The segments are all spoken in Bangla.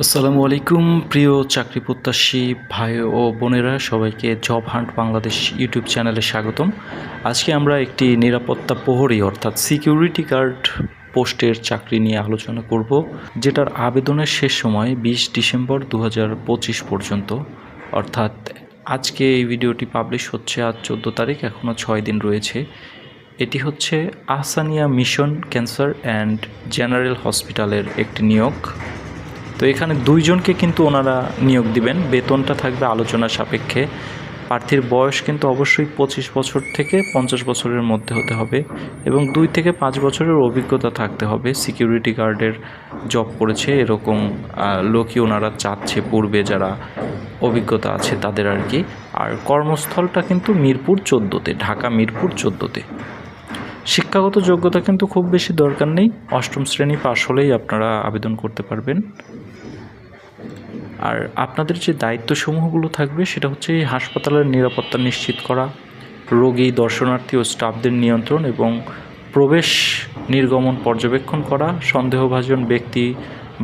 আসসালামু আলাইকুম প্রিয় চাকরি প্রত্যাশী ভাই ও বোনেরা, সবাইকে জব হান্ট বাংলাদেশ ইউটিউব চ্যানেলে স্বাগতম। আজকে আমরা একটি নিরাপত্তা প্রহরী অর্থাৎ সিকিউরিটি গার্ড পোস্টের চাকরি নিয়ে আলোচনা করব, যেটার আবেদনের শেষ সময় 20 ডিসেম্বর 2025 পর্যন্ত। অর্থাৎ আজকে এই ভিডিওটি পাবলিশ হচ্ছে আজ 14 তারিখ, এখনও 6 দিন রয়েছে। এটি হচ্ছে Ahsania mission cancer and general হসপিটালের একটি নিয়োগ। তো এখানে দুইজনকে কিন্তু ওনারা নিয়োগ দিবেন, বেতনটা থাকবে আলোচনা সাপেক্ষে। প্রার্থীর বয়স কিন্তু অবশ্যই 25 বছর থেকে 50 বছরের মধ্যে হতে হবে এবং 2 থেকে 5 বছরের অভিজ্ঞতা থাকতে হবে। সিকিউরিটি গার্ডের জব করেছে এরকম লোকই ওনারা চাচ্ছে, পূর্বে যারা অভিজ্ঞতা আছে তাদের আর কি। আর কর্মস্থলটা কিন্তু মিরপুর 14-তে, ঢাকা মিরপুর 14-তে। শিক্ষাগত যোগ্যতা কিন্তু খুব বেশি দরকার নেই, 8ম শ্রেণী পাশ হলেই আপনারা আবেদন করতে পারবেন। আর আপনাদের যে দায়িত্বসমূহগুলো থাকবে সেটা হচ্ছে এই হাসপাতালের নিরাপত্তা নিশ্চিত করা, রোগী, দর্শনার্থী ও স্টাফদের নিয়ন্ত্রণ এবং প্রবেশ নির্গমন পর্যবেক্ষণ করা, সন্দেহভাজন ব্যক্তি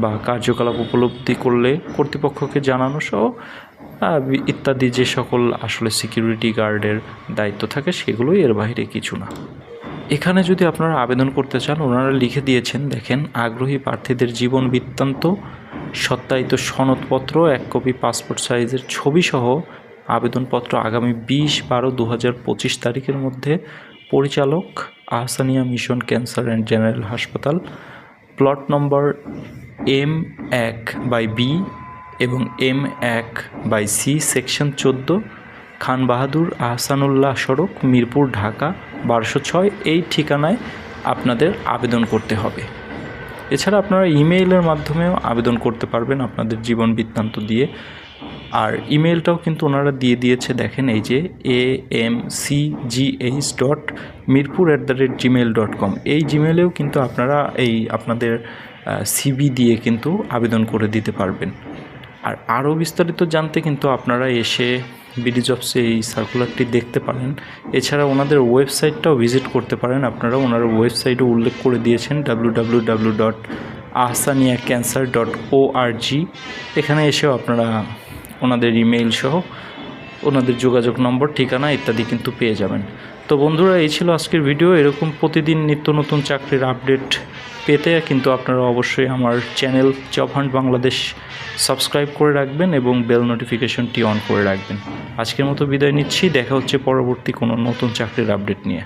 বা কার্যকলাপ উপলব্ধি করলে কর্তৃপক্ষকে জানানো সহ ইত্যাদি যে সকল আসলে সিকিউরিটি গার্ডের দায়িত্ব থাকে সেগুলোই, এর বাইরে কিছু না। এখানে যদি আপনারা আবেদন করতে চান, ওনারা লিখে দিয়েছেন দেখেন, আগ্রহী প্রার্থীদের জীবন বৃত্তান্ত, সত্যায়িত সনদপত্র, 1 কপি পাসপোর্ট সাইজের ছবি সহ আবেদনপত্র আগামী 20/12/2025 তারিখের মধ্যে পরিচালক Ahsania mission cancer and general হাসপাতাল, প্লট নম্বর M1/B এবং M1/C, সেকশন 14, খান বাহাদুর আহসানুল্লাহ সড়ক, মিরপুর, ঢাকা 1206, এই ঠিকানায় আপনাদের আবেদন করতে হবে। এছাড়া আপনারা ইমেইলের মাধ্যমেও আবেদন করতে পারবেন আপনাদের জীবন বৃত্তান্ত দিয়ে। আর ইমেলটাও কিন্তু ওনারা দিয়ে দিয়েছে দেখেন, এই যে amcgh.mirpur@gmail.com, এই জিমেলেও কিন্তু আপনারা এই আপনাদের সিভি দিয়ে কিন্তু আবেদন করে দিতে পারবেন। আর আরও বিস্তারিত জানতে কিন্তু আপনারা এসে বিডি জবসে এই সার্কুলারটি দেখতে পারেন। এছাড়া ওনাদের ওয়েবসাইটটাও ভিজিট করতে পারেন আপনারা, ওনার ওয়েবসাইটও উল্লেখ করে দিয়েছেন www.ahsaniacancer.org। এখানে এসেও আপনারা ওনাদের ইমেইল সহ ওনাদের যোগাযোগ নম্বর, ঠিকানা ইত্যাদি কিন্তু পেয়ে যাবেন। তো বন্ধুরা, এই ছিল আজকের ভিডিও। এরকম প্রতিদিন নিত্য নতুন চাকরির আপডেট পেতে কিন্তু আপনারা অবশ্যই আমার channel job hunt Bangladesh subscribe করে রাখবেন এবং বেল নোটিফিকেশনটি অন করে রাখবেন। আজকের মতো বিদায় নিচ্ছি, দেখা হচ্ছে পরবর্তী কোনো নতুন চাকরির আপডেট নিয়ে।